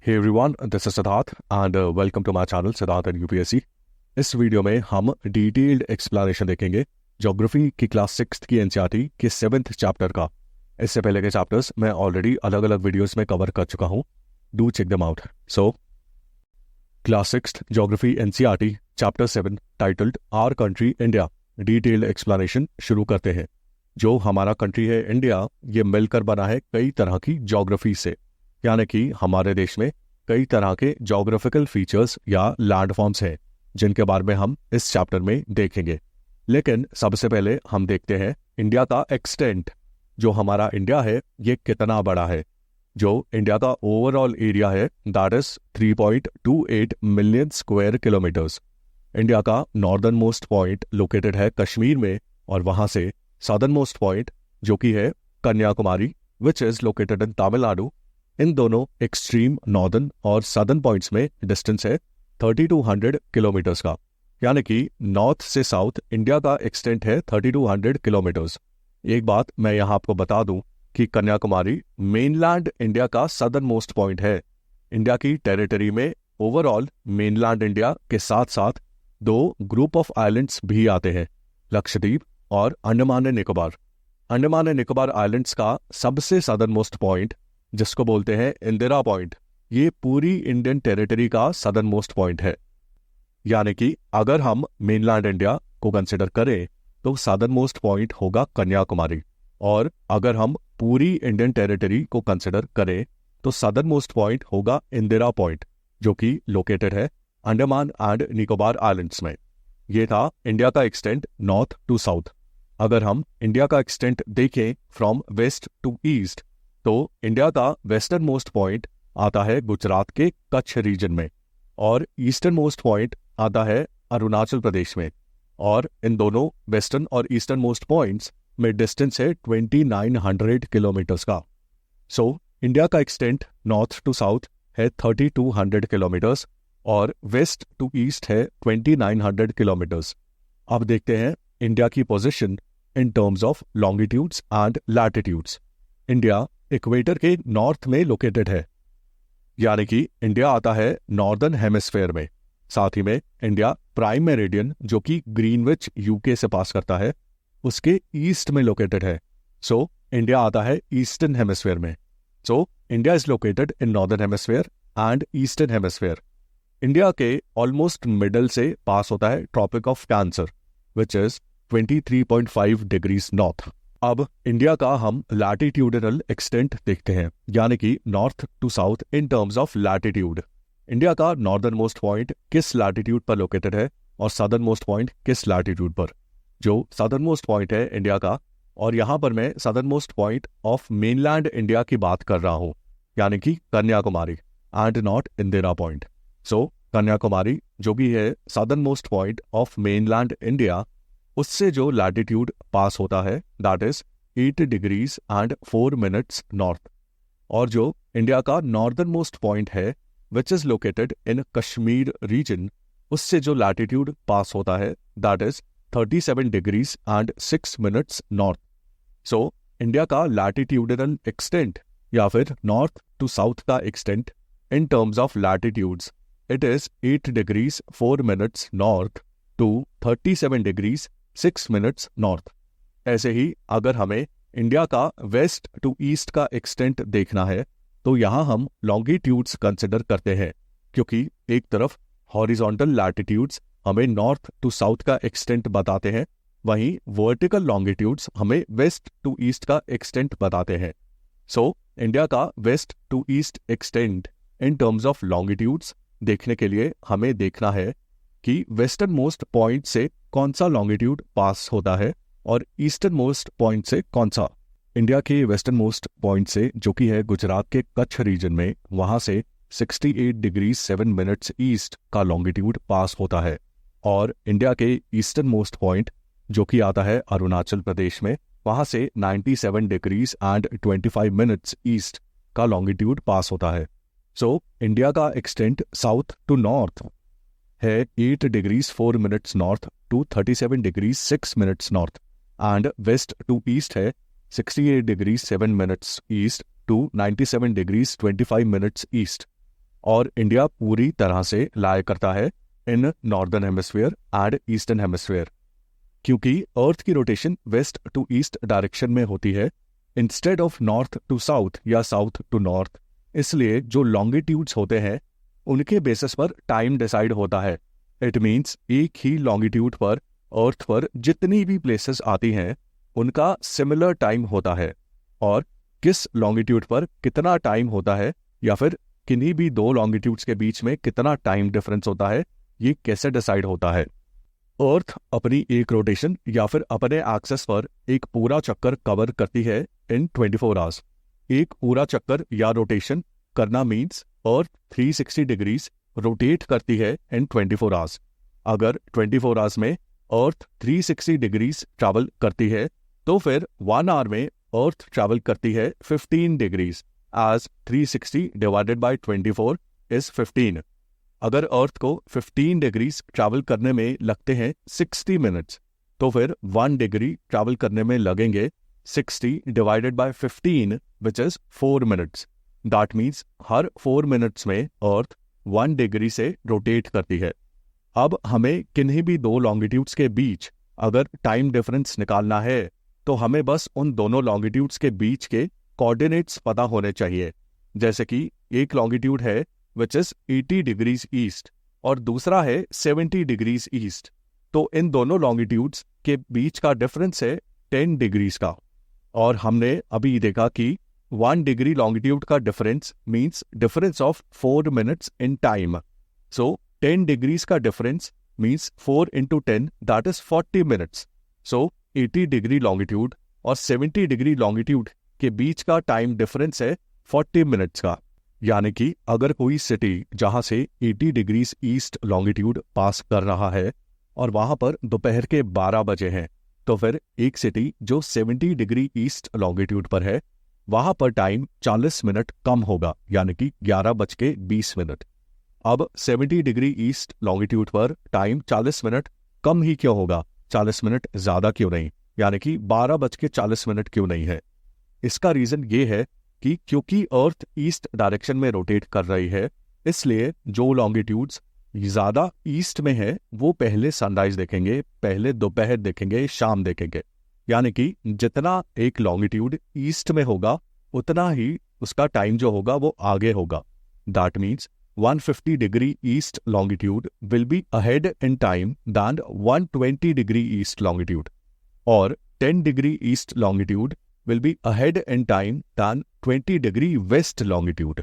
Hey everyone, this is Siddharth and welcome to my channel Siddharth and UPSC। इस video में हम detailed explanation देखेंगे geography की class 6 की एनसीईआरटी के 7th चैप्टर का। इससे पहले के चैप्टर्स मैं ऑलरेडी अलग अलग वीडियोस में कवर कर चुका हूँ, do check them out. So class 6 geography NCERT chapter 7 titled our country India, detailed explanation शुरू करते हैं। जो हमारा कंट्री है इंडिया, ये मिलकर बना है कई तरह की ज्योग्राफी से, यानी कि हमारे देश में कई तरह के ज्योग्राफिकल फीचर्स या लैंडफॉर्म्स हैं जिनके बारे में हम इस चैप्टर में देखेंगे। लेकिन सबसे पहले हम देखते हैं इंडिया का एक्सटेंट। जो हमारा इंडिया है ये कितना बड़ा है। जो इंडिया का ओवरऑल एरिया है that is 3.28 million square kilometres. India का नॉर्दर्न मोस्ट पॉइंट लोकेटेड है कश्मीर में, और वहां से सदर्न मोस्ट पॉइंट जो कि है Kanyakumari which is located in Tamil Nadu. इन दोनों एक्सट्रीम नॉर्दर्न और सदर्न पॉइंट्स में डिस्टेंस है 3200 किलोमीटर्स का, यानी कि नॉर्थ से साउथ इंडिया का एक्सटेंट है 3200 किलोमीटर्स। एक बात मैं यहाँ आपको बता दूं कि कन्याकुमारी मेनलैंड इंडिया का सदर्न मोस्ट पॉइंट है। इंडिया की टेरिटरी में ओवरऑल मेनलैंड इंडिया के साथ साथ दो ग्रुप ऑफ आइलैंड्स भी आते हैं, लक्षद्वीप और Andaman and Nicobar. Andaman and Nicobar islands का सबसे सदर्न मोस्ट पॉइंट, जिसको बोलते हैं इंदिरा पॉइंट, ये पूरी इंडियन टेरिटरी का सदर्न मोस्ट पॉइंट है। यानी कि अगर हम मेनलैंड इंडिया को कंसिडर करें तो सदर्न मोस्ट पॉइंट होगा कन्याकुमारी, और अगर हम पूरी इंडियन टेरिटरी को कंसिडर करें तो सदर्न मोस्ट पॉइंट होगा इंदिरा पॉइंट, जो कि लोकेटेड है अंडमान एंड निकोबार आइलैंड्स में। ये था इंडिया का एक्सटेंट नॉर्थ टू साउथ। अगर हम इंडिया का एक्सटेंट देखें फ्रॉम वेस्ट टू ईस्ट तो इंडिया का वेस्टर्न मोस्ट पॉइंट आता है गुजरात के कच्छ रीजन में, और ईस्टर्न मोस्ट पॉइंट आता है अरुणाचल प्रदेश में, और इन दोनों वेस्टर्न और ईस्टर्न मोस्ट पॉइंट्स में डिस्टेंस है 2900 किलोमीटर्स का। सो इंडिया का एक्सटेंट नॉर्थ टू साउथ है 3200 किलोमीटर्स और वेस्ट टू ईस्ट है 2900 किलोमीटर्स। अब देखते हैं इंडिया की position in terms of longitudes and latitudes. India equator के नॉर्थ में लोकेटेड है, यानी कि इंडिया आता है नॉर्दर्न हेमिस्फेयर में। साथ ही में इंडिया प्राइम मेरिडियन जो कि ग्रीनविच यूके से पास करता है उसके ईस्ट में लोकेटेड है। सो इंडिया आता है ईस्टर्न हेमिस्फेयर में। So India is located in northern hemisphere and eastern hemisphere. India के ऑलमोस्ट मिडल से पास होता है Tropic of Cancer which is 23.5 degrees north. अब इंडिया का हम लैटिट्यूडनल एक्सटेंट देखते हैं, यानी कि north to south in terms of latitude. India का नॉर्दर्न मोस्ट पॉइंट किस लैटिट्यूड पर लोकेटेड है और सदर्न मोस्ट पॉइंट किस लैटिट्यूड पर। जो सदर्न मोस्ट पॉइंट है इंडिया का, और यहाँ पर मैं southern most point of mainland India की बात कर रहा हूँ, यानी कि Kanyakumari and not Indira point. So Kanyakumari जो भी है southern most point of mainland India, उससे जो लैटिट्यूड पास होता है that is 8 degrees and 4 minutes north. और जो इंडिया का नॉर्दर्न मोस्ट पॉइंट है which is located in Kashmir region, उससे जो लैटिट्यूड पास होता है that is 37 degrees and 6 minutes north. So India का लैटिट्यूडनल एक्सटेंट या फिर नॉर्थ टू साउथ का extent in terms of latitudes it is 8 degrees 4 minutes north to 37 degrees 6 minutes north. ऐसे ही अगर हमें इंडिया का वेस्ट टू ईस्ट का एक्सटेंट देखना है तो यहाँ हम लॉन्गिट्यूड्स कंसिडर करते हैं, क्योंकि एक तरफ हॉरिजॉन्टल लैटिट्यूड्स हमें नॉर्थ टू साउथ का एक्सटेंट बताते हैं, वहीं वर्टिकल लॉन्गिट्यूड्स हमें वेस्ट टू ईस्ट का एक्सटेंट बताते हैं। सो इंडिया का west to east extent in terms of longitudes देखने के लिए हमें देखना है कि वेस्टर्न मोस्ट पॉइंट से कौन सा लॉन्गिट्यूड पास होता है और ईस्टर्न मोस्ट पॉइंट से कौन सा। इंडिया के वेस्टर्न मोस्ट पॉइंट से जो कि है गुजरात के कच्छ रीजन में, वहां से 68 डिग्रीज 7 मिनट्स ईस्ट का लॉन्गिट्यूड पास होता है, और इंडिया के ईस्टर्न मोस्ट पॉइंट जो कि आता है अरुणाचल प्रदेश में, वहां से 97 डिग्रीज एंड 25 मिनट्स ईस्ट का लॉन्गिट्यूड पास होता है। सो इंडिया का एक्सटेंट साउथ टू नॉर्थ है 8 degrees 4 minutes north to 37 degrees 6 minutes north, and west to east है 68 degrees 7 minutes east to 97 degrees 25 minutes east. और इंडिया पूरी तरह से लाई करता है in northern hemisphere and eastern hemisphere. क्योंकि अर्थ की rotation west to east direction में होती है instead of north to south या साउथ टू नॉर्थ, इसलिए जो लॉन्गिट्यूड्स होते हैं उनके बेसिस पर टाइम डिसाइड होता है। इट मीन्स एक ही लॉन्गिट्यूड पर अर्थ पर जितनी भी प्लेसेस आती हैं उनका सिमिलर टाइम होता है, और किस लॉन्गिट्यूड पर कितना टाइम होता है या फिर किन्हीं भी दो लॉन्गिट्यूड्स के बीच में कितना टाइम डिफरेंस होता है, ये कैसे डिसाइड होता है। अर्थ अपनी एक रोटेशन या फिर अपने एक्सेस पर एक पूरा चक्कर कवर करती है इन 24 आवर्स। एक पूरा चक्कर या रोटेशन करना मीन्स अर्थ 360 डिग्रीज रोटेट करती है इन 24 आवर्स। अगर 24 आवर्स में अर्थ 360 डिग्रीज ट्रैवल करती है तो फिर 1 आवर में अर्थ ट्रैवल करती है 15 degrees, as 360 divided by 24 is 15। अगर अर्थ को 15 डिग्रीज ट्रैवल करने में लगते हैं 60 मिनट्स, तो फिर 1 डिग्री ट्रैवल करने में लगेंगे 60 divided by 15 which is 4 minutes. That means her 4 minutes में अर्थ 1 डिग्री से रोटेट करती है। अब हमें किन्हीं भी दो लॉन्गिट्यूड्स के बीच अगर टाइम डिफरेंस निकालना है तो हमें बस उन दोनों लॉन्गिट्यूड्स के बीच के कोऑर्डिनेट्स पता होने चाहिए। जैसे कि एक लॉन्गिट्यूड है विच इज 80 डिग्रीज ईस्ट और दूसरा है 70 डिग्रीज ईस्ट, तो इन दोनों लॉन्गिट्यूड्स के बीच का डिफरेंस है 10 डिग्रीज का। और हमने अभी देखा कि 1 डिग्री लॉन्गिट्यूड का difference means difference of 4 minutes in time. So 10 degrees का difference means 4 into 10 that is 40 minutes. So 80 degree longitude और 70 डिग्री लॉन्गिट्यूड के बीच का टाइम डिफरेंस है 40 मिनट्स का। यानी कि अगर कोई सिटी जहां से 80 डिग्रीज ईस्ट लॉन्गिट्यूड पास कर रहा है और वहां पर दोपहर के 12 बजे हैं, तो फिर एक सिटी जो 70 डिग्री ईस्ट लॉन्गिट्यूड पर है वहां पर टाइम 40 मिनट कम होगा, यानी कि 11:20 मिनट। अब 70 डिग्री ईस्ट लॉन्गिट्यूड पर टाइम 40 मिनट कम ही क्यों होगा, 40 मिनट ज्यादा क्यों नहीं, यानी कि 12:40 मिनट क्यों नहीं है? इसका रीजन ये है कि क्योंकि अर्थ ईस्ट डायरेक्शन में रोटेट कर रही है, इसलिए जो लॉन्गिट्यूड्स ज्यादा ईस्ट में है वो पहले सनराइज देखेंगे, पहले दोपहर देखेंगे, शाम देखेंगे। यानी कि जितना एक लॉन्गिट्यूड ईस्ट में होगा उतना ही उसका टाइम जो होगा वो आगे होगा। That means 150 degree east longitude will be ahead in time than 120 degree east longitude, और 10 degree east longitude will be ahead in time than 20 degree west longitude,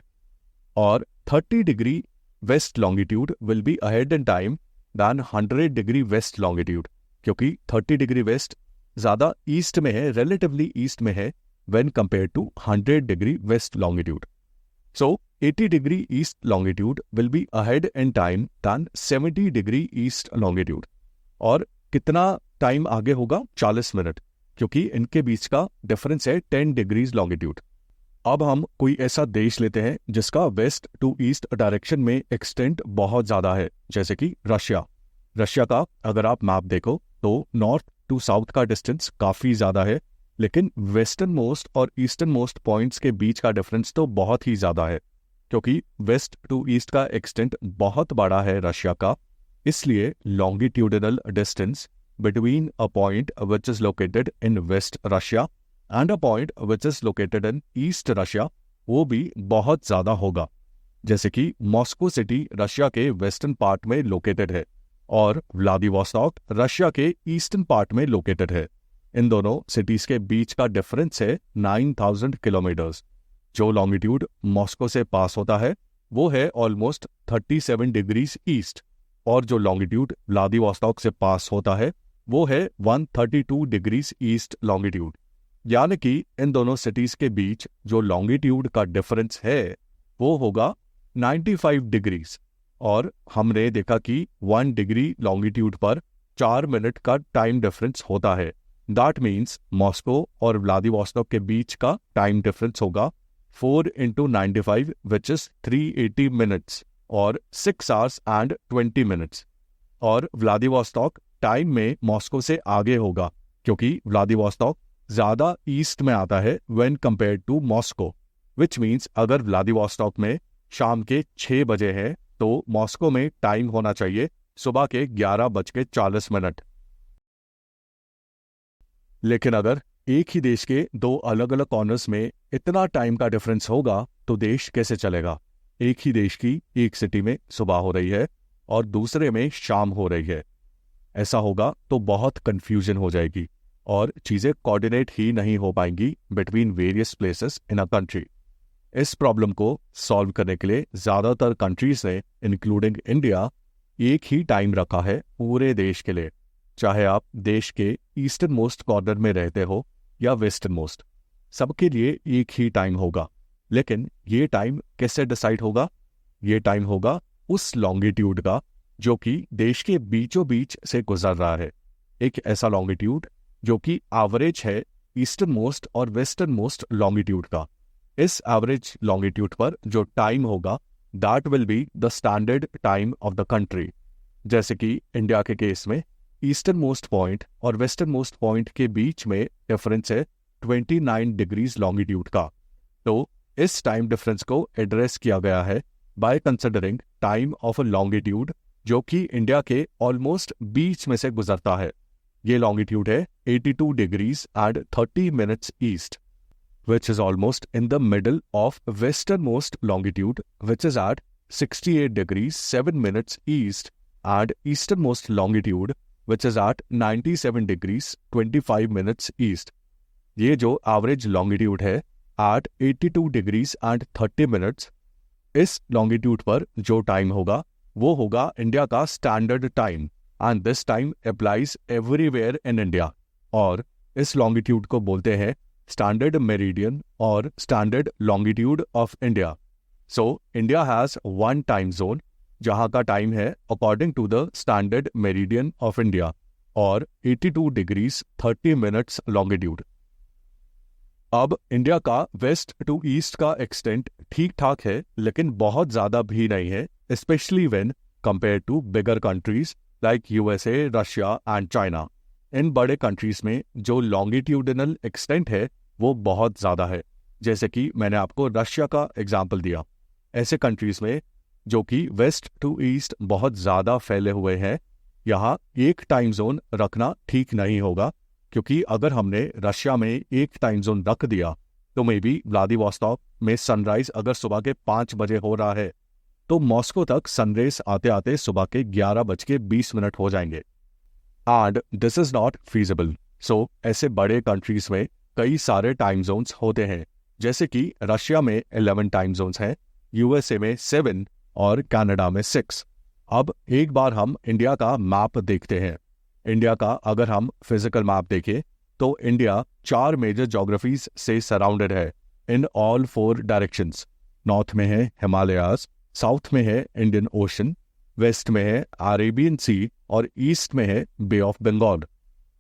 और 30 degree west longitude will be ahead in time than 100 degree west longitude, क्योंकि 30 degree west ज़्यादा east में है, relatively east में है when compared to 100 degree west longitude. So 80 degree east longitude will be ahead in time than 70 degree east longitude, और कितना time आगे होगा, 40 मिनट, क्योंकि इनके बीच का डिफरेंस है 10 डिग्रीज लॉन्गिट्यूड। अब हम कोई ऐसा देश लेते हैं जिसका वेस्ट टू ईस्ट डायरेक्शन में एक्सटेंट बहुत ज्यादा है, जैसे कि रशिया। रशिया का अगर आप मैप देखो तो नॉर्थ टू साउथ का डिस्टेंस काफी ज्यादा है, लेकिन वेस्टर्न मोस्ट और ईस्टर्न मोस्ट पॉइंट्स के बीच का डिफरेंस तो बहुत ही ज्यादा है। क्योंकि वेस्ट टू ईस्ट का एक्सटेंट बहुत बड़ा है रशिया का, इसलिए longitudinal distance between a point which is located in West Russia and a point which is located in East Russia वो भी बहुत ज्यादा होगा। जैसे कि मॉस्को सिटी रशिया के वेस्टर्न पार्ट में लोकेटेड है और व्लादिवोस्टॉक रशिया के ईस्टर्न पार्ट में लोकेटेड है। इन दोनों सिटीज के बीच का डिफरेंस है 9000 किलोमीटर्स। जो लॉन्गिट्यूड मॉस्को से पास होता है वो है ऑलमोस्ट 37 डिग्रीज ईस्ट, और जो लॉन्गिट्यूड व्लादिवोस्टॉक से पास होता है वो है 132 डिग्रीज ईस्ट लॉन्गिट्यूड। यानी कि इन दोनों सिटीज के बीच जो लॉन्गिट्यूड का डिफरेंस है वो होगा 95 डिग्रीज, और हमने देखा कि 1 डिग्री लॉन्गिट्यूड पर 4 मिनट का टाइम डिफरेंस होता है। दैट मीन्स मॉस्को और व्लादिवोस्टॉक के बीच का टाइम डिफरेंस होगा 4 into 95 विच इज 380 मिनट्स और 6 hours and 20 minutes। और व्लादिवोस्टॉक टाइम में मॉस्को से आगे होगा क्योंकि व्लादिवोस्टॉक ज्यादा ईस्ट में आता है when compared to Moscow, which means अगर व्लादिवोस्टॉक में शाम के 6 बजे है तो मॉस्को में टाइम होना चाहिए सुबह के 11:40। लेकिन अगर एक ही देश के दो अलग अलग कॉर्नर्स में इतना टाइम का डिफरेंस होगा तो देश कैसे चलेगा? एक ही देश की एक सिटी में सुबह हो रही है और दूसरे में शाम हो रही है। ऐसा होगा तो बहुत कंफ्यूजन हो जाएगी और चीजें कोऑर्डिनेट ही नहीं हो पाएंगी between various places in a country. इस प्रॉब्लम को सॉल्व करने के लिए ज्यादातर कंट्रीज ने इंक्लूडिंग इंडिया एक ही टाइम रखा है पूरे देश के लिए, चाहे आप देश के ईस्टर्न मोस्ट कॉर्नर में रहते हो या वेस्टर्न मोस्ट, सबके लिए एक ही टाइम होगा। लेकिन ये टाइम कैसे डिसाइड होगा? ये टाइम होगा उस लॉन्गिट्यूड का जो कि देश के बीचों बीच से गुजर रहा है। एक ऐसा लॉन्गिट्यूड जो कि एवरेज है ईस्टर्न मोस्ट और वेस्टर्न मोस्ट लॉन्गिट्यूड का। इस एवरेज लॉन्गिट्यूड पर जो टाइम होगा that will be the standard time of the country. जैसे कि इंडिया के केस में ईस्टर्न मोस्ट पॉइंट और वेस्टर्न मोस्ट पॉइंट के बीच में डिफरेंस है 29 डिग्रीज लॉन्गिट्यूड का। तो इस टाइम डिफरेंस को एड्रेस किया गया है by considering time of a longitude जो कि इंडिया के ऑलमोस्ट बीच में से गुजरता है। ये लॉन्गिट्यूड है 82 degrees and 30 minutes east, which is almost in the middle of westernmost longitude, which is at 68 degrees 7 minutes east, and easternmost longitude, which is at 97 degrees 25 minutes east. ये जो average longitude है at 82 degrees and 30 minutes, इस longitude पर जो time होगा वो होगा India का standard time, and this time applies everywhere in India. और इस longitude को बोलते हैं स्टैंडर्ड मेरिडियन और standard longitude of India. So India has one time zone जहां का टाइम है according to the standard meridian of India और 82 डिग्रीज 30 मिनट्स लॉन्गिट्यूड। अब इंडिया का वेस्ट टू ईस्ट का एक्सटेंट ठीक ठाक है लेकिन बहुत ज्यादा भी नहीं है, specially when compare to bigger countries like USA, Russia and China. इन बड़े कंट्रीज में जो लॉन्गिट्यूडिनल एक्सटेंट है वो बहुत ज़्यादा है, जैसे कि मैंने आपको रशिया का एग्जाम्पल दिया। ऐसे कंट्रीज में जो कि वेस्ट टू ईस्ट बहुत ज़्यादा फैले हुए हैं, यहाँ एक टाइम जोन रखना ठीक नहीं होगा, क्योंकि अगर हमने रशिया में एक टाइम जोन रख दिया तो मे बी व्लादिवोस्टॉक में सनराइज अगर सुबह के 5 बजे हो रहा है तो मॉस्को तक सनराइज आते आते सुबह के 11:20 हो जाएंगे। And this is not feasible. So ऐसे बड़े कंट्रीज में कई सारे टाइम जोन्स होते हैं, जैसे कि रशिया में 11 टाइम जोन्स हैं, यूएसए में 7 और कनाडा में 6। अब एक बार हम इंडिया का मैप देखते हैं। इंडिया का अगर हम फिजिकल मैप देखें तो इंडिया 4 मेजर ज्योग्राफीज से सराउंडेड है इन ऑल 4 डायरेक्शंस। नॉर्थ में है हिमालयाज, साउथ में है इंडियन ओशन, वेस्ट में है अरेबियन सी और ईस्ट में है बे ऑफ बंगाल।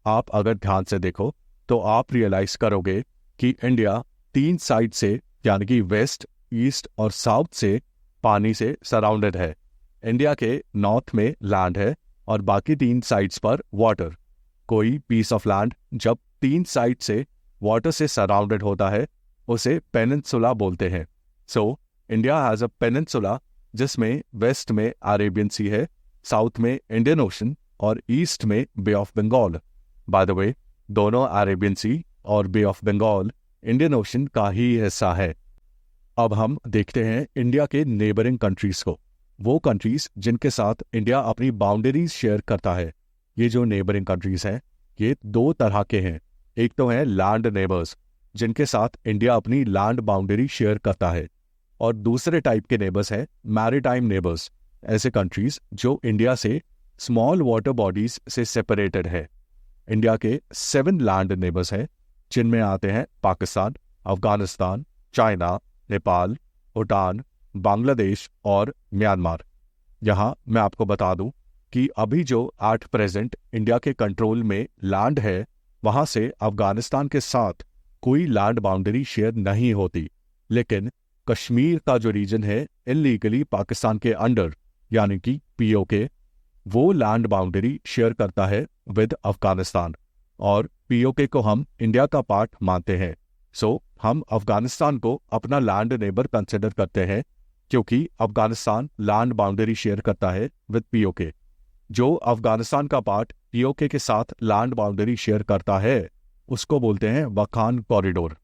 आप अगर ध्यान से देखो तो आप रियलाइज करोगे कि इंडिया 3 साइड से यानी कि वेस्ट, ईस्ट और साउथ से पानी से सराउंडेड है। इंडिया के नॉर्थ में लैंड है और बाकी 3 साइड्स पर वाटर। कोई पीस ऑफ लैंड जब 3 साइड से वाटर से सराउंडेड होता है उसे पेनिनसुला बोलते हैं। So India has a peninsula जिसमें वेस्ट में अरेबियन सी है, साउथ में इंडियन ओशन और ईस्ट में Bay of Bengal. By the way, दोनों अरेबियन सी और Bay of Bengal Indian Ocean का ही हिस्सा है। अब हम देखते हैं इंडिया के नेबरिंग कंट्रीज को, वो कंट्रीज जिनके साथ इंडिया अपनी बाउंड्रीज शेयर करता है। ये जो नेबरिंग कंट्रीज हैं ये 2 तरह के हैं। एक तो है लैंड नेबर्स जिनके साथ इंडिया अपनी लैंड बाउंड्री शेयर करता है, और दूसरे टाइप के नेबर्स हैं मैरीटाइम नेबर्स, ऐसे कंट्रीज जो इंडिया से स्मॉल वाटर बॉडीज से सेपरेटेड है। इंडिया के 7 लैंड नेबर्स हैं जिनमें आते हैं पाकिस्तान, अफगानिस्तान, चाइना, नेपाल, भूटान, बांग्लादेश और म्यांमार। यहाँ मैं आपको बता दूं कि अभी जो एट प्रेजेंट इंडिया के कंट्रोल में लैंड है वहां से अफगानिस्तान के साथ कोई लैंड बाउंड्री शेयर नहीं होती, लेकिन कश्मीर का जो रीजन है इलीगली पाकिस्तान के अंडर यानी कि पीओके, वो लैंड बाउंड्री शेयर करता है विद अफगानिस्तान, और पीओके को हम इंडिया का पार्ट मानते हैं। सो हम अफगानिस्तान को अपना लैंड नेबर कंसिडर करते हैं क्योंकि अफगानिस्तान लैंड बाउंड्री शेयर करता है विद पीओके। जो अफगानिस्तान का पार्ट पीओके के साथ लैंड बाउंड्री शेयर करता है उसको बोलते हैं वखान कॉरिडोर।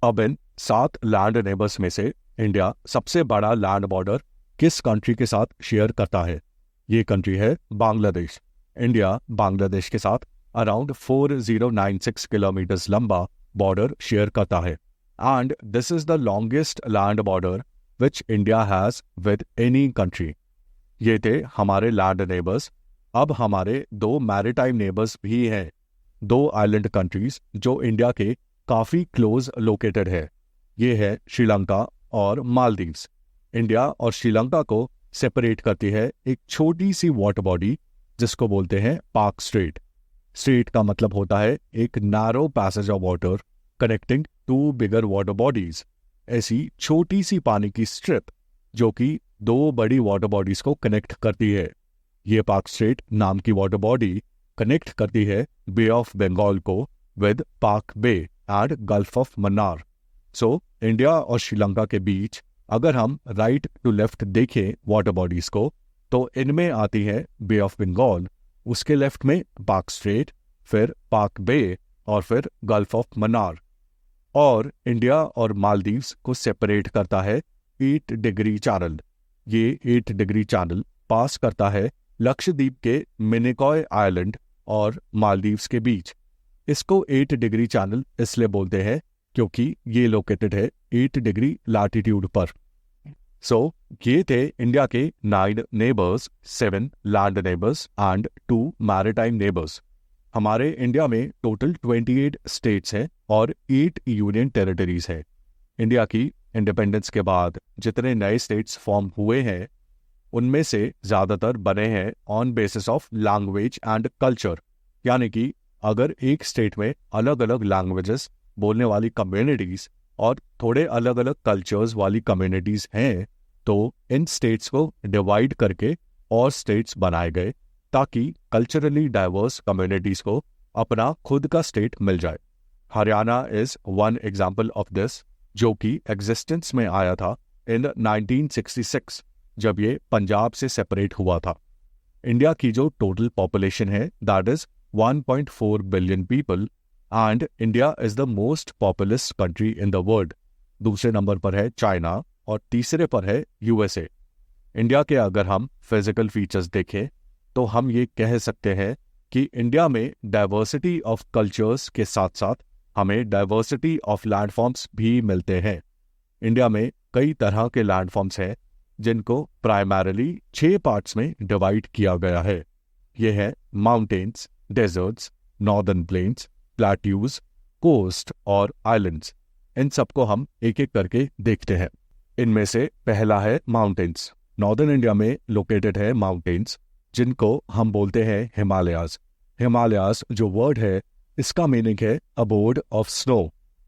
अब इन 7 लैंड नेबर्स में से इंडिया सबसे बड़ा लैंड बॉर्डर किस कंट्री के साथ शेयर करता है? ये कंट्री है बांग्लादेश। इंडिया बांग्लादेश के साथ अराउंड 4096 किलोमीटर लंबा बॉर्डर शेयर करता है and this is the longest land border which India has with any country. ये थे हमारे लैंड नेबर्स। अब हमारे 2 मैरीटाइम नेबर्स भी हैं, 2 आइलैंड कंट्रीज जो इंडिया के काफ़ी क्लोज लोकेटेड है। ये है श्रीलंका और मालदीव्स। इंडिया और श्रीलंका को सेपरेट करती है एक छोटी सी वाटर बॉडी जिसको बोलते हैं पाक स्ट्रेट। स्ट्रेट का मतलब होता है एक narrow passage of water connecting 2 bigger water bodies. ऐसी छोटी सी पानी की स्ट्रिप जो कि 2 बड़ी वाटर बॉडीज को कनेक्ट करती है। ये पाक स्ट्रेट नाम की वाटर बॉडी कनेक्ट करती है बे ऑफ बंगाल को with Palk Bay and Gulf of Mannar. So India और श्रीलंका के बीच अगर हम राइट टू लेफ्ट देखें वाटर बॉडीज को तो इनमें आती है बे ऑफ बंगाल, उसके लेफ्ट में पाक स्ट्रेट, फिर पाक बे और फिर गल्फ ऑफ मन्नार। और इंडिया और मालदीव्स को सेपरेट करता है 8 डिग्री चैनल। ये 8 डिग्री चैनल पास करता है लक्षद्वीप के मिनिकॉय आइलैंड और मालदीव्स के बीच। इसको 8 डिग्री चैनल इसलिए बोलते हैं क्योंकि ये लोकेटेड है 8 डिग्री लैटिट्यूड पर। सो ये थे इंडिया के 9 neighbours, 7 land neighbours and 2 maritime neighbours. हमारे इंडिया में टोटल 28 स्टेट्स हैं और 8 यूनियन टेरिटरीज हैं। इंडिया की इंडिपेंडेंस के बाद जितने नए स्टेट्स फॉर्म हुए हैं उनमें से ज़्यादातर बने हैं on basis of language and culture. यानी कि अगर एक स्टेट में अलग अलग लैंग्वेजेस बोलने वाली कम्युनिटीज़ और थोड़े अलग अलग कल्चर्स वाली कम्युनिटीज़ हैं तो इन स्टेट्स को डिवाइड करके और स्टेट्स बनाए गए ताकि कल्चरली डाइवर्स कम्युनिटीज़ को अपना खुद का स्टेट मिल जाए। Haryana is one example of this जो कि एग्जिस्टेंस में आया था इन 1966 जब ये पंजाब से सेपरेट हुआ था। इंडिया की जो टोटल पॉपुलेशन है that is 1.4 billion people and India is the most populous country in the world. दूसरे नंबर पर है चाइना और तीसरे पर है यूएसए। इंडिया के अगर हम फिजिकल फीचर्स देखें तो हम ये कह सकते हैं कि इंडिया में डाइवर्सिटी ऑफ कल्चर्स के साथ साथ हमें डाइवर्सिटी ऑफ लैंडफॉर्म्स भी मिलते हैं। इंडिया में कई तरह के लैंडफॉर्म्स हैं जिनको प्राइमरली 6 पार्ट्स में डिवाइड किया गया है। ये है mountains, deserts, northern plains, plateaus, coast और आइलैंड्स। इन सबको हम एक एक करके देखते हैं। इनमें से पहला है माउंटेन्स। नॉर्दर्न इंडिया में लोकेटेड है माउंटेन्स जिनको हम बोलते हैं हिमालयाज। हिमालयाज जो वर्ड है इसका मीनिंग है abode of snow.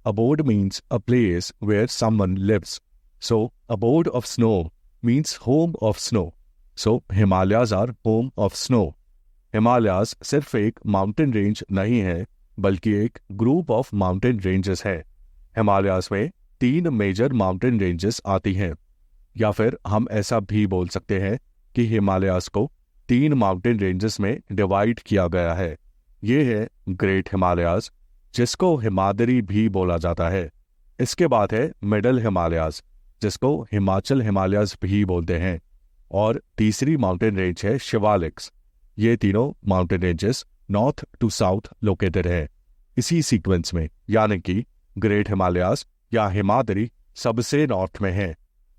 Abode means a place where someone lives. So abode of snow means home of snow. So Himalayas are home of snow. Himalayas सिर्फ एक माउंटेन रेंज नहीं है बल्कि एक ग्रुप ऑफ माउंटेन रेंजेस है। हिमालयाज में 3 मेजर माउंटेन रेंजेस आती हैं, या फिर हम ऐसा भी बोल सकते हैं कि हिमालयाज को 3 माउंटेन रेंजेस में डिवाइड किया गया है। ये है ग्रेट हिमालयाज जिसको हिमाद्री भी बोला जाता है। इसके बाद है मिडल हिमालयाज जिसको हिमाचल हिमालयाज भी बोलते हैं, और तीसरी माउंटेन रेंज है शिवालिक्स। ये तीनों mountain ranges north to south located है इसी सीक्वेंस में, यानी कि ग्रेट हिमालयाज या हिमाद्री सबसे नॉर्थ में है,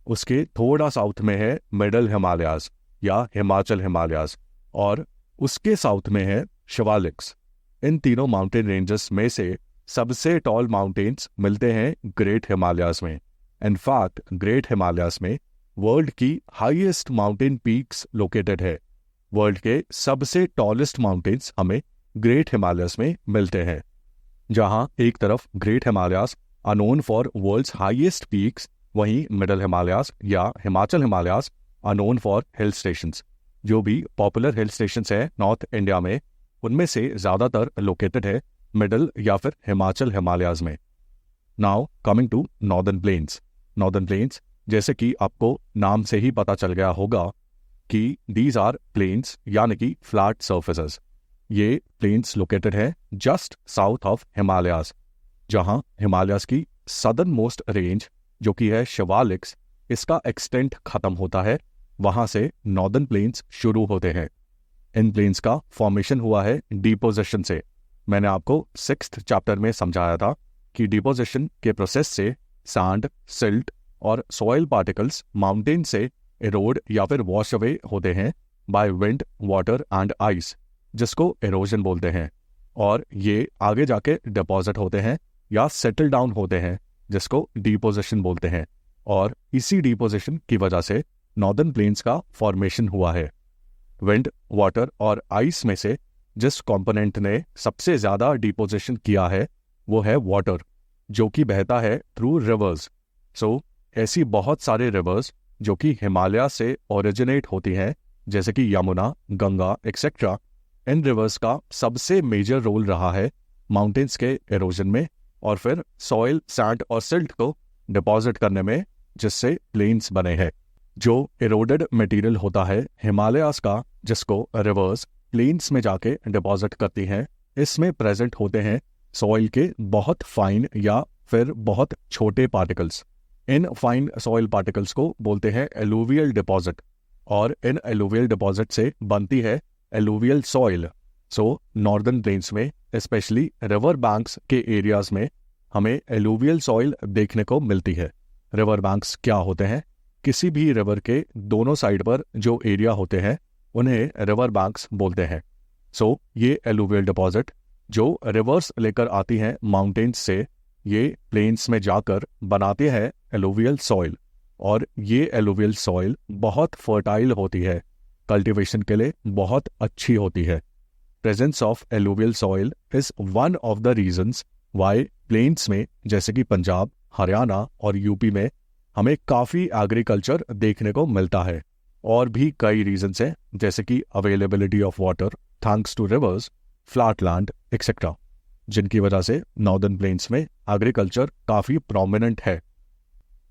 उसके थोड़ा साउथ में है मिडल हिमालयाज या हिमाचल हिमालयाज, और उसके साउथ में है शिवालिक्स। इन तीनों माउंटेन रेंजेस में से सबसे टॉल माउंटेन्स मिलते हैं ग्रेट हिमालयाज में। इनफैक्ट ग्रेट हिमालयाज में वर्ल्ड की हाईएस्ट माउंटेन पीक्स लोकेटेड है। वर्ल्ड के सबसे टॉलेस्ट माउंटेन्स हमें ग्रेट हिमालयाज में मिलते हैं। जहां एक तरफ great Himalayas are known for world's highest peaks, वहीं मिडल हिमालयाज या Himachal Himalayas are known for hill stations. जो भी पॉपुलर हिल स्टेशंस हैं नॉर्थ इंडिया में उनमें से ज़्यादातर लोकेटेड है मिडल या फिर हिमाचल हिमालयाज में। Now coming to northern plains. Northern plains जैसे कि आपको नाम से ही पता चल गया होगा कि दीज आर प्लेन्स यानी कि फ्लैट सर्फेसेस। ये प्लेन्स लोकेटेड है जस्ट साउथ ऑफ हिमालयाज, जहां हिमालयाज की सदर्न मोस्ट रेंज जो कि है शिवालिक्स, इसका एक्सटेंट खत्म होता है, वहां से नॉर्दर्न प्लेन्स शुरू होते हैं। इन प्लेन्स का फॉर्मेशन हुआ है डिपोजिशन से। मैंने आपको 6th चैप्टर में समझाया था कि डिपोजिशन के प्रोसेस से सैंड, सिल्ट और सॉइल पार्टिकल्स माउंटेन से एरोड या फिर वॉश अवे होते हैं by wind, water and ice, जिसको एरोजन बोलते हैं, और ये आगे जाके डिपॉजिट होते हैं या सेटल डाउन होते हैं, जिसको डिपोजिशन बोलते हैं। और इसी डिपोजिशन की वजह से नॉर्दर्न प्लेन्स का फॉर्मेशन हुआ है। विंड, वाटर और आइस में से जिस कंपोनेंट ने सबसे ज़्यादा डिपोजिशन किया है वो है वाटर, जो कि बहता है थ्रू रिवर्स। सो ऐसी बहुत सारे रिवर्स जो कि हिमालय से ओरिजिनेट होती हैं, जैसे कि यमुना, गंगा एक्सेट्रा, इन रिवर्स का सबसे मेजर रोल रहा है माउंटेन्स के एरोजन में और फिर सॉइल, सैंड और सिल्ट को डिपॉजिट करने में, जिससे प्लेन्स बने हैं। जो एरोडेड मटेरियल होता है हिमालयास का, जिसको रिवर्स प्लेन्स में जाके डिपॉजिट करती हैं, इसमें प्रेजेंट होते हैं सॉइल के बहुत फाइन या फिर बहुत छोटे particles. In fine soil particles को बोलते हैं एलुवियल डिपॉजिट, और इन एलुवियल डिपॉजिट से बनती है एलुवियल सॉइल। सो नॉर्दर्न प्लेन्स में स्पेशली रिवर बैंक्स के एरियाज में हमें एलुवियल सॉइल देखने को मिलती है। रिवर बैंक्स क्या होते हैं? किसी भी रिवर के दोनों साइड पर जो एरिया होते हैं उन्हें रिवर बैंक्स बोलते हैं। सो ये एलुवियल डिपॉजिट जो रिवर्स लेकर आती हैं माउंटेन्स से, ये प्लेन्स में जाकर बनाते हैं एलुवियल सॉइल, और ये एलुवियल सॉइल बहुत फर्टाइल होती है, कल्टीवेशन के लिए बहुत अच्छी होती है। Presence of alluvial soil is one of the reasons why plains में, जैसे कि पंजाब, हरियाणा और यूपी में, हमें काफ़ी एग्रीकल्चर देखने को मिलता है। और भी कई रीजंस हैं, जैसे कि availability of water thanks to rivers, flat land etcetera, जिनकी वजह से नॉर्दर्न प्लेन्स में एग्रीकल्चर काफ़ी प्रोमिनेंट है।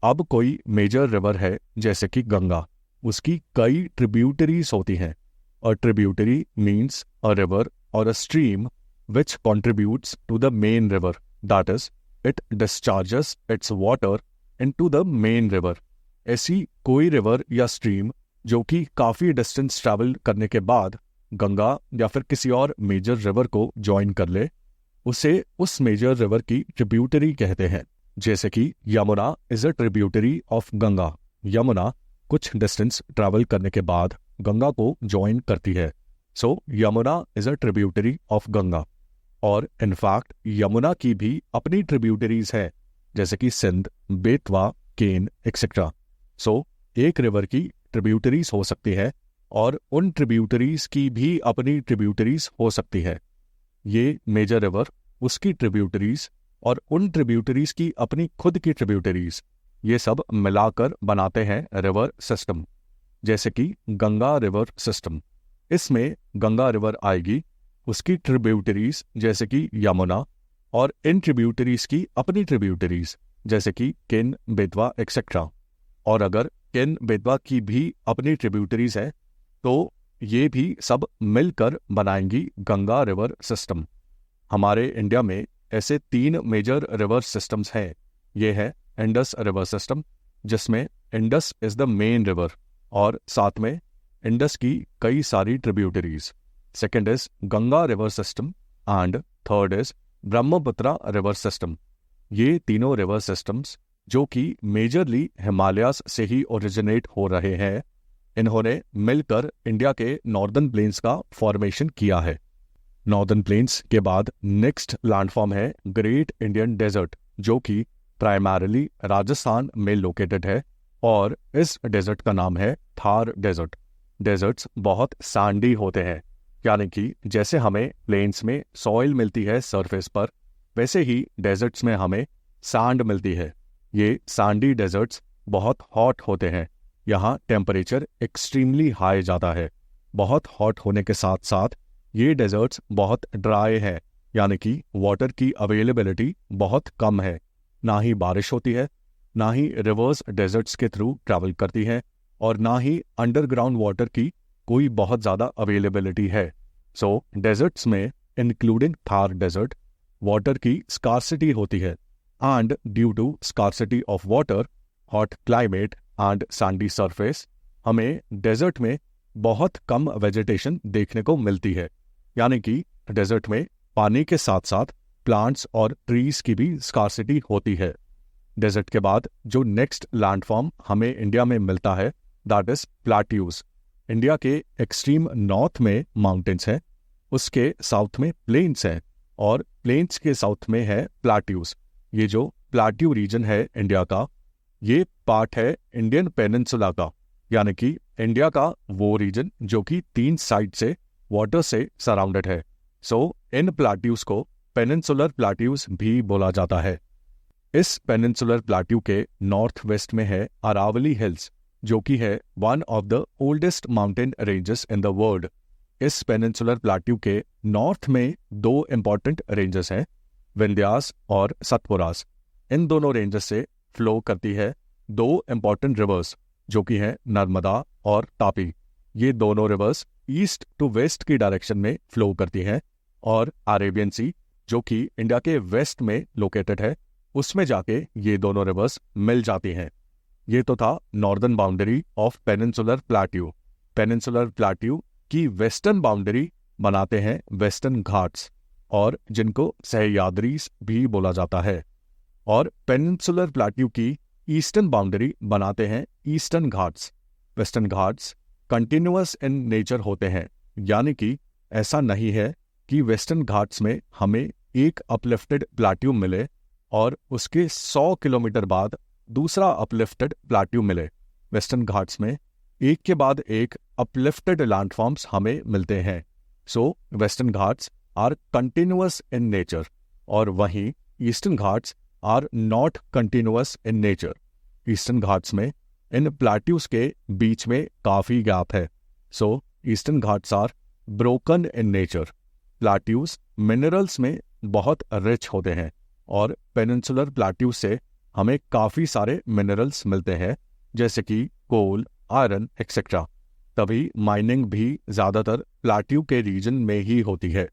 अब कोई मेजर रिवर है जैसे कि गंगा, उसकी कई ट्रिब्यूटरीज होती हैं। A tributary means a river और a stream which contributes to the main river, that is it discharges its water into the main river. ऐसी कोई रिवर या स्ट्रीम जो कि काफ़ी डिस्टेंस ट्रैवल करने के बाद गंगा या फिर किसी और मेजर रिवर को ज्वाइन कर ले, उसे उस मेजर रिवर की ट्रिब्यूटरी कहते हैं। जैसे कि Yamuna is a tributary of Ganga. Yamuna कुछ डिस्टेंस ट्रैवल करने के बाद गंगा को ज्वाइन करती है। So Yamuna is a tributary of Ganga. और इनफैक्ट यमुना की भी अपनी ट्रिब्यूटरीज हैं, जैसे कि सिंध, बेतवा, केन एक्सेट्रा। सो एक रिवर की ट्रिब्यूटरीज हो सकती है और उन ट्रिब्यूटरीज की भी अपनी ट्रिब्यूटरीज हो सकती है। ये मेजर रिवर, उसकी ट्रिब्यूटरीज और उन ट्रिब्यूटरीज की अपनी खुद की ट्रिब्यूटरीज, ये सब मिलाकर बनाते हैं रिवर सिस्टम, जैसे कि गंगा रिवर सिस्टम। इसमें गंगा रिवर आएगी, उसकी ट्रिब्यूटरीज जैसे कि यमुना, और इन ट्रिब्यूटरीज की अपनी ट्रिब्यूटरीज जैसे कि केन, बेतवा एक्सेट्रा। और अगर केन, बेतवा की भी अपनी ट्रिब्यूटरीज है तो ये भी सब मिलकर बनाएंगी गंगा रिवर सिस्टम। हमारे इंडिया में ऐसे 3 मेजर रिवर सिस्टम्स हैं। ये है इंडस रिवर सिस्टम, जिसमें Indus is the main river और साथ में इंडस की कई सारी tributaries. Second is Ganga river system and third is Brahmaputra river system. ये तीनों रिवर सिस्टम्स जो कि मेजरली हिमालयास से ही ओरिजिनेट हो रहे हैं, इन्होंने मिलकर इंडिया के नॉर्दर्न प्लेन्स का फॉर्मेशन किया है। नॉर्दर्न प्लेन्स के बाद नेक्स्ट लैंडफॉर्म है ग्रेट इंडियन डेजर्ट, जो कि प्राइमरली राजस्थान में लोकेटेड है, और इस डेजर्ट का नाम है थार डेजर्ट। डेजर्ट्स बहुत सैंडी होते हैं, यानी कि जैसे हमें प्लेन्स में सॉइल मिलती है सरफेस पर, वैसे ही डेजर्ट्स में हमें सैंड मिलती है। ये सैंडी डेजर्ट्स बहुत हॉट होते हैं, यहाँ टेम्परेचर एक्सट्रीमली हाई जाता है। बहुत हॉट होने के साथ साथ ये डेजर्ट्स बहुत ड्राई है, यानी कि वाटर की अवेलेबिलिटी बहुत कम है। ना ही बारिश होती है ना ही रिवर्स डेजर्ट्स के थ्रू ट्रैवल करती हैं और ना ही अंडरग्राउंड वाटर की कोई बहुत ज़्यादा अवेलेबिलिटी है। सो डेजर्ट्स में इंक्लूडिंग थार डेजर्ट वाटर की स्कार्सिटी होती है and due to scarcity of water, hot climate and sandy surface हमें डेजर्ट में बहुत कम वेजिटेशन देखने को मिलती है। यानी कि डेजर्ट में पानी के साथ साथ प्लांट्स और ट्रीज की भी स्कार्सिटी होती है। डेजर्ट के बाद जो नेक्स्ट लैंडफॉर्म हमें इंडिया में मिलता है दैट इज प्लाट्यूज। इंडिया के एक्सट्रीम नॉर्थ में माउंटेन्स हैं, उसके साउथ में प्लेन्स हैं और प्लेन्स के साउथ में है प्लाट्यूज। ये जो प्लाट्यू रीजन है इंडिया का, ये पार्ट है इंडियन पेनिनसुला का, यानी कि इंडिया का वो रीजन जो कि 3 साइड से वाटर से सराउंडेड है। सो इन प्लाट्यूज को पेनिनसुलर प्लाट्यूज भी बोला जाता है। इस पेनिनसुलर प्लाट्यू के नॉर्थ वेस्ट में है अरावली हिल्स, जो कि है one of the oldest mountain ranges in the world. इस पेनिनसुलर प्लाट्यू के नॉर्थ में 2 इंपॉर्टेंट रेंजेस हैं, विंध्यास और सतपुरास। इन दोनों रेंजेस से फ्लो करती है 2 इंपॉर्टेंट रिवर्स, जो कि हैं नर्मदा और तापी। ये दोनों रिवर्स ईस्ट टू वेस्ट की डायरेक्शन में फ्लो करती हैं और अरेबियन सी, जो कि इंडिया के वेस्ट में लोकेटेड है, उसमें जाके ये दोनों रिवर्स मिल जाती हैं। ये तो था northern boundary of peninsular plateau. Peninsular plateau की वेस्टर्न बाउंड्री बनाते हैं वेस्टर्न घाट्स, और जिनको सह्याद्रीज भी बोला जाता है। और पेनिनसुलर प्लाट्यू की ईस्टर्न बाउंड्री बनाते हैं eastern Ghats. Western Ghats continuous in nature होते हैं, यानी कि ऐसा नहीं है कि वेस्टर्न घाट्स में हमें एक अपलिफ्टेड प्लाट्यू मिले और उसके 100 किलोमीटर बाद दूसरा अपलिफ्टेड प्लाट्यू मिले। वेस्टर्न घाट्स में एक के बाद एक अपलिफ्टेड लैंडफॉर्म्स हमें मिलते हैं। So Western Ghats are continuous in nature, और वहीं Eastern Ghats are not continuous in nature. Eastern Ghats में इन प्लाट्यूज के बीच में काफ़ी गैप है। So Eastern Ghats are broken in nature. Plateaus minerals में बहुत रिच होते हैं और पेनिनसुलर प्लाट्यूज से हमें काफ़ी सारे मिनरल्स मिलते हैं, जैसे कि कोल, आयरन एक्सेट्रा। तभी माइनिंग भी ज़्यादातर प्लाट्यू के रीजन में ही होती है।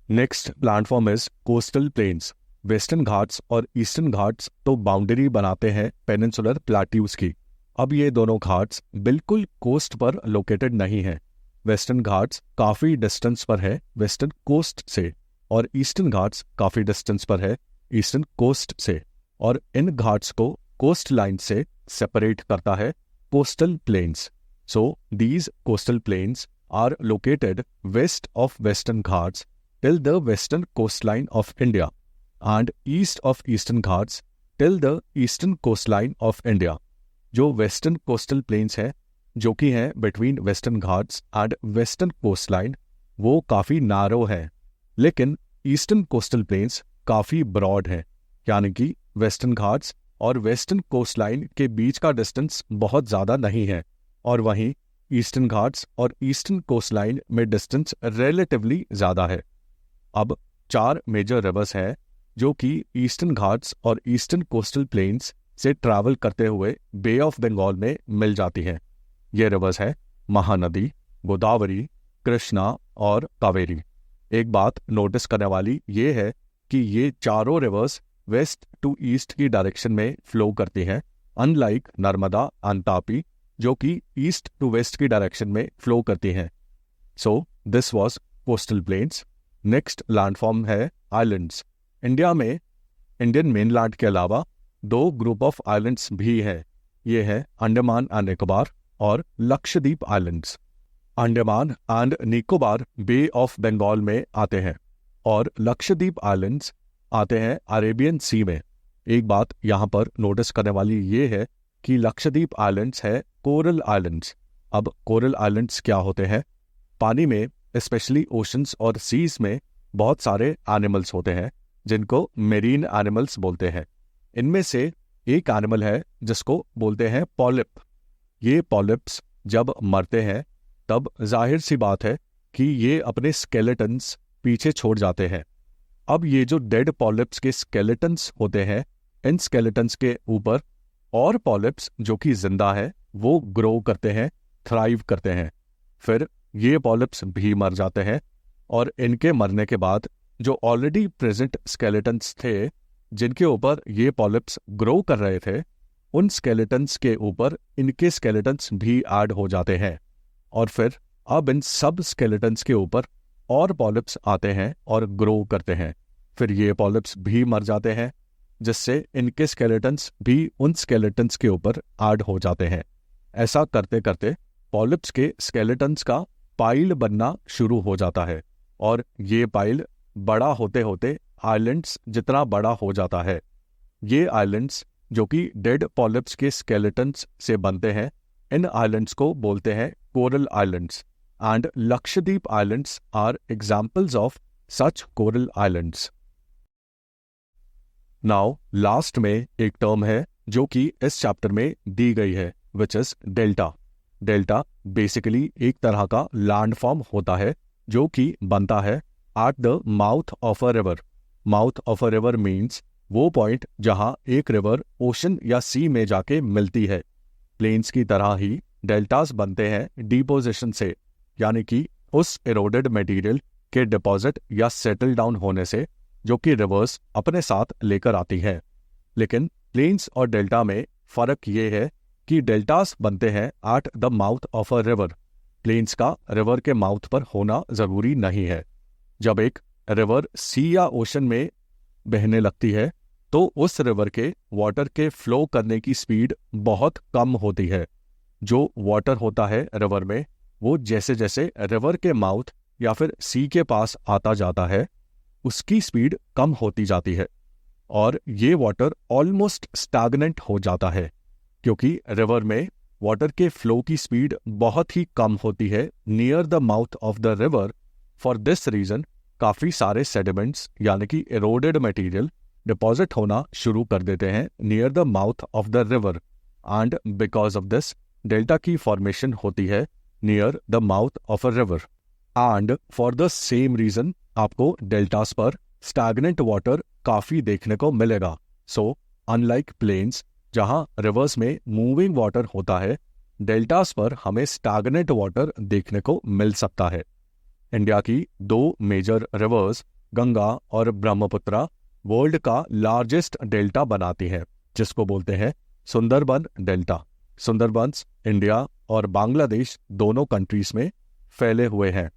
Next platform is coastal planes. Western Ghats और ईस्टर्न घाट्स तो बाउंड्री बनाते हैं पेनिनसुलर प्लाट्यूज की। अब ये दोनों घाट्स बिल्कुल कोस्ट पर लोकेटेड नहीं है। वेस्टर्न घाट्स काफ़ी डिस्टेंस पर है वेस्टर्न कोस्ट से, और ईस्टर्न घाट्स काफ़ी डिस्टेंस पर है ईस्टर्न कोस्ट से, और इन घाट्स को कोस्ट लाइन से सेपरेट करता है coastal plains. So these coastal plains are located west of western Ghats till the western coast line of India and east of eastern Ghats till the eastern coast line of India. जो western coastal plains हैं, जो कि हैं between western Ghats and western coast line, वो काफ़ी narrow है, लेकिन eastern coastal plains काफ़ी ब्रॉड है, यानी कि वेस्टर्न घाट्स और वेस्टर्न कोस्ट लाइन के बीच का डिस्टेंस बहुत ज़्यादा नहीं है, और वहीं ईस्टर्न घाट्स और ईस्टर्न कोस्ट लाइन में डिस्टेंस रिलेटिवली ज़्यादा है। अब 4 मेजर रिवर्स हैं जो कि ईस्टर्न घाट्स और ईस्टर्न कोस्टल प्लेन्स से ट्रैवल करते हुए बे ऑफ बंगाल में मिल जाती हैं। ये रिवर्स है महानदी, गोदावरी, कृष्णा और कावेरी। एक बात नोटिस करने वाली ये है कि ये चारों रिवर्स वेस्ट टू ईस्ट की डायरेक्शन में फ्लो करती हैं, अनलाइक नर्मदा एंड तापी जो कि ईस्ट टू वेस्ट की डायरेक्शन में फ्लो करती हैं। So this was coastal planes. Next landform है आइलैंड्स। इंडिया में इंडियन मेनलैंड के अलावा 2 ग्रुप ऑफ आइलैंड्स भी हैं। ये है अंडमान एंड निकोबार और Lakshadweep islands. Andaman and Nicobar bay of Bengal में आते हैं और लक्षद्वीप आइलैंड्स आते हैं अरेबियन सी में। एक बात यहाँ पर नोटिस करने वाली ये है कि लक्षद्वीप आइलैंड्स है कोरल आइलैंड्स। अब कोरल आइलैंड्स क्या होते हैं? पानी में स्पेशली ओशंस और सीज में बहुत सारे एनिमल्स होते हैं जिनको मेरीन एनिमल्स बोलते हैं। इनमें से एक एनिमल है जिसको बोलते हैं पॉलिप। ये पॉलिप्स जब मरते हैं तब जाहिर सी बात है कि ये अपने स्केलेटन्स पीछे छोड़ जाते हैं। अब ये जो डेड पॉलिप्स के स्केलेटन्स होते हैं, इन स्केलेटन्स के ऊपर और पॉलिप्स जो कि जिंदा है वो ग्रो करते हैं, थ्राइव करते हैं। फिर ये पॉलिप्स भी मर जाते हैं और इनके मरने के बाद जो ऑलरेडी प्रेजेंट स्केलेटन्स थे जिनके ऊपर ये पॉलिप्स ग्रो कर रहे थे, उन स्केलेटन्स के ऊपर इनके स्केलेटन्स भी ऐड हो जाते हैं। और फिर अब इन सब स्केलेटन्स के ऊपर और पॉलिप्स आते हैं और ग्रो करते हैं। फिर ये पॉलिप्स भी मर जाते हैं, जिससे इनके स्केलेटन्स भी उन स्केलेटन्स के ऊपर ऐड हो जाते हैं। ऐसा करते करते पॉलिप्स के स्केलेटन्स का पाइल बनना शुरू हो जाता है और ये पाइल बड़ा होते होते आइलैंड्स जितना बड़ा हो जाता है। ये आइलैंड्स जो कि डेड पॉलिप्स के स्केलेटन्स से बनते हैं, इन आइलैंड्स को बोलते हैं coral islands, and Lakshadweep islands are examples of such coral islands. Now last में एक टर्म है जो कि इस चैप्टर में दी गई है, which is delta. Delta basically एक तरह का लैंडफॉर्म होता है जो कि बनता है eight the mouth of a river. Mouth of a river means वो पॉइंट जहां एक रिवर ओशन या सी में जाके मिलती है। प्लेन्स की तरह ही डेल्टास बनते हैं डिपोजिशन से, यानी कि उस इरोडेड मटेरियल के डिपॉजिट या सेटल डाउन होने से जो कि रिवर्स अपने साथ लेकर आती है। लेकिन प्लेन्स और डेल्टा में फर्क ये है कि डेल्टास बनते हैं at the mouth of a river. Plains का रिवर के माउथ पर होना जरूरी नहीं है। जब एक रिवर सी या ओशन में बहने लगती है तो उस रिवर के वाटर के फ्लो करने की स्पीड बहुत कम होती है। जो वाटर होता है रिवर में, वो जैसे जैसे रिवर के माउथ या फिर सी के पास आता जाता है उसकी स्पीड कम होती जाती है और ये वाटर ऑलमोस्ट स्टैग्नेंट हो जाता है, क्योंकि रिवर में वाटर के फ्लो की स्पीड बहुत ही कम होती है near the mouth of the river. For this reason काफी सारे सेडिमेंट्स यानी कि एरोडेड मटेरियल डिपॉजिट होना शुरू कर देते हैं near the mouth of the river, and because of this delta की फॉर्मेशन होती है near the mouth of a river. And for the same reason आपको डेल्टास पर स्टैग्नेंट वाटर काफी देखने को मिलेगा। सो अनलाइक प्लेन्स जहां रिवर्स में मूविंग वाटर होता है, डेल्टास पर हमें स्टैग्नेंट वाटर देखने को मिल सकता है। इंडिया की दो मेजर रिवर्स गंगा और ब्रह्मपुत्र वर्ल्ड का लार्जेस्ट डेल्टा बनाती हैं, जिसको बोलते हैं सुंदरबन डेल्टा। सुंदरबंस इंडिया और बांग्लादेश दोनों कंट्रीज में फैले हुए हैं।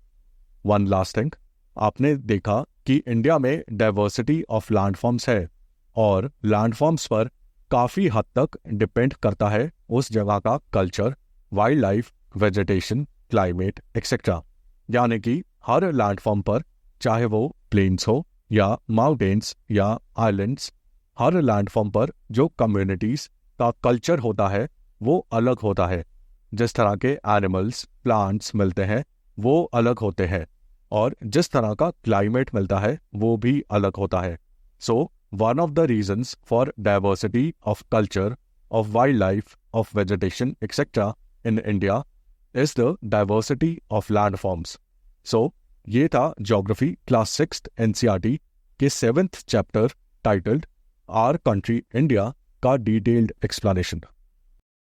वन लास्ट थिंग, आपने देखा कि इंडिया में डाइवर्सिटी ऑफ लैंडफॉर्म्स है और लैंडफॉर्म्स पर काफी हद तक डिपेंड करता है उस जगह का culture, wild life, vegetation, climate etcetera. यानी कि हर लैंडफॉर्म पर, चाहे वो प्लेन्स हो या माउंटेन्स या आइलैंड्स, हर लैंडफॉर्म पर जो कम्युनिटीज का कल्चर होता है वो अलग होता है। जिस तरह के एनिमल्स, प्लांट्स मिलते हैं वो अलग होते हैं और जिस तरह का क्लाइमेट मिलता है वो भी अलग होता है। सो one of the reasons for diversity of culture, of wildlife, of vegetation, etc. in India is the diversity of landforms. So, ये था Geography Class 6th NCERT के 7th chapter titled Our Country India का detailed explanation.